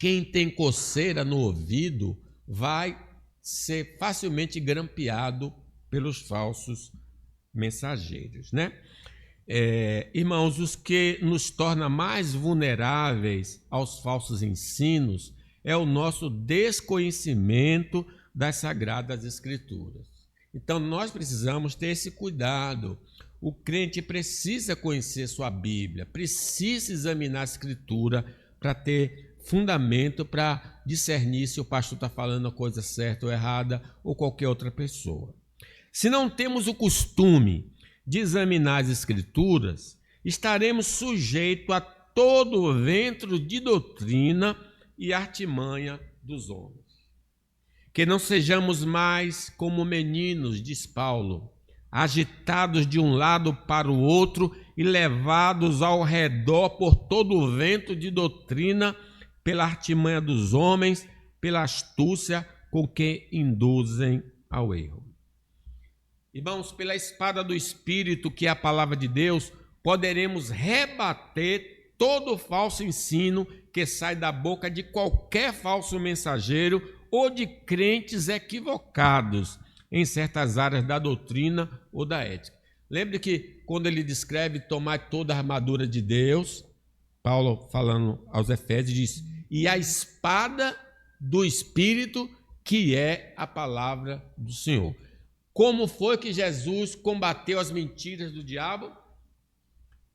quem tem coceira no ouvido vai ser facilmente grampeado pelos falsos mensageiros, né? Irmãos, os que nos torna mais vulneráveis aos falsos ensinos é o nosso desconhecimento das Sagradas Escrituras. Então, nós precisamos ter esse cuidado. O crente precisa conhecer sua Bíblia, precisa examinar a Escritura para ter fundamento para discernir se o pastor está falando a coisa certa ou errada, ou qualquer outra pessoa. Se não temos o costume de examinar as Escrituras, estaremos sujeitos a todo o vento de doutrina e artimanha dos homens. Que não sejamos mais como meninos, diz Paulo, agitados de um lado para o outro e levados ao redor por todo o vento de doutrina, pela artimanha dos homens, pela astúcia com que induzem ao erro. Irmãos, pela espada do Espírito, que é a palavra de Deus, poderemos rebater todo falso ensino que sai da boca de qualquer falso mensageiro ou de crentes equivocados em certas áreas da doutrina ou da ética. Lembre que quando ele descreve tomar toda a armadura de Deus, Paulo falando aos Efésios diz, e a espada do Espírito, que é a palavra do Senhor. Como foi que Jesus combateu as mentiras do diabo?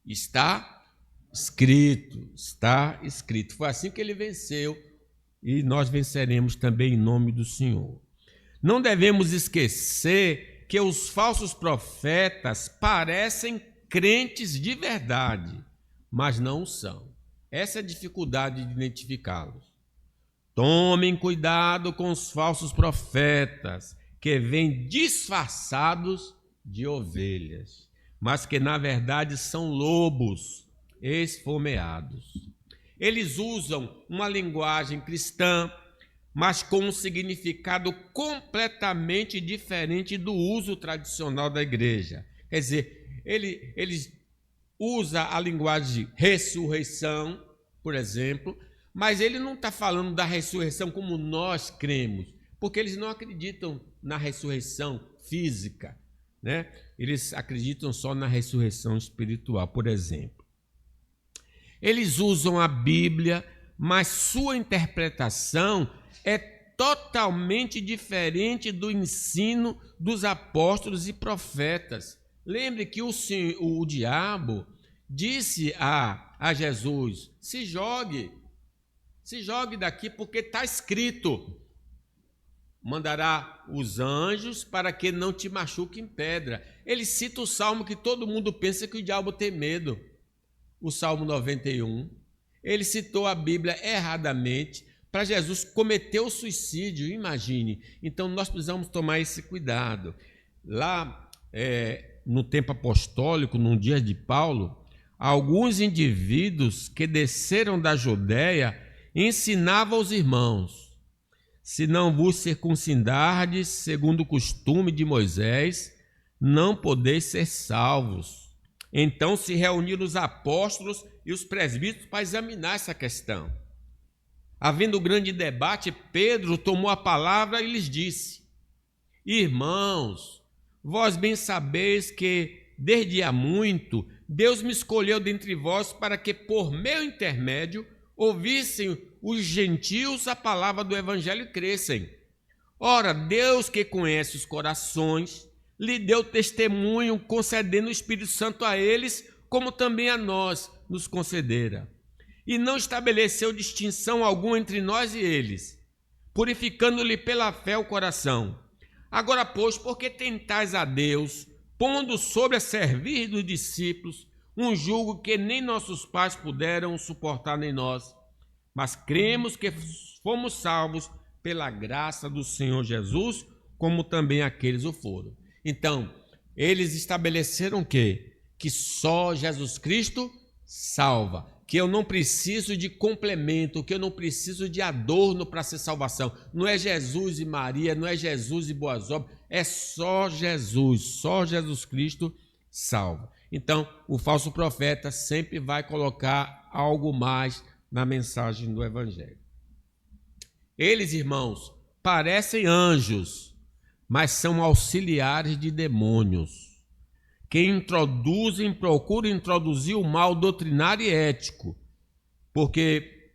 Está escrito, está escrito. Foi assim que ele venceu e nós venceremos também em nome do Senhor. Não devemos esquecer que os falsos profetas parecem crentes de verdade, mas não são. Essa é a dificuldade de identificá-los. Tomem cuidado com os falsos profetas, que vêm disfarçados de ovelhas, mas que na verdade são lobos esfomeados. Eles usam uma linguagem cristã, mas com um significado completamente diferente do uso tradicional da igreja. Quer dizer, eles usam a linguagem de ressurreição, por exemplo, mas ele não está falando da ressurreição como nós cremos, porque eles não acreditam na ressurreição física, né? Eles acreditam só na ressurreição espiritual, por exemplo. Eles usam a Bíblia, mas sua interpretação é totalmente diferente do ensino dos apóstolos e profetas. Lembre que o diabo disse a Jesus, se jogue daqui porque está escrito, mandará os anjos para que não te machuquem pedra. Ele cita o salmo que todo mundo pensa que o diabo tem medo, o Salmo 91. Ele citou a Bíblia erradamente para Jesus cometer o suicídio, imagine. Então nós precisamos tomar esse cuidado. Lá no tempo apostólico, no dia de Paulo, alguns indivíduos que desceram da Judéia ensinavam aos irmãos, se não vos circuncidardes segundo o costume de Moisés, não podeis ser salvos. Então se reuniram os apóstolos e os presbíteros para examinar essa questão. Havendo grande debate, Pedro tomou a palavra e lhes disse, irmãos, vós bem sabeis que desde há muito Deus me escolheu dentre vós para que por meu intermédio ouvissem os gentios a palavra do evangelho e crescem. Ora, Deus que conhece os corações, lhe deu testemunho concedendo o Espírito Santo a eles, como também a nós nos concedera. E não estabeleceu distinção alguma entre nós e eles, purificando-lhe pela fé o coração. Agora, pois, porque tentais a Deus, pondo sobre a servir dos discípulos um jugo que nem nossos pais puderam suportar nem nós, mas cremos que fomos salvos pela graça do Senhor Jesus, como também aqueles o foram. Então, eles estabeleceram que só Jesus Cristo salva, que eu não preciso de complemento, que eu não preciso de adorno para ser salvação. Não é Jesus e Maria, não é Jesus e boas obras, é só Jesus Cristo salva. Então, o falso profeta sempre vai colocar algo mais na mensagem do Evangelho. Eles, irmãos, parecem anjos, mas são auxiliares de demônios, que procuram introduzir o mal doutrinário e ético, porque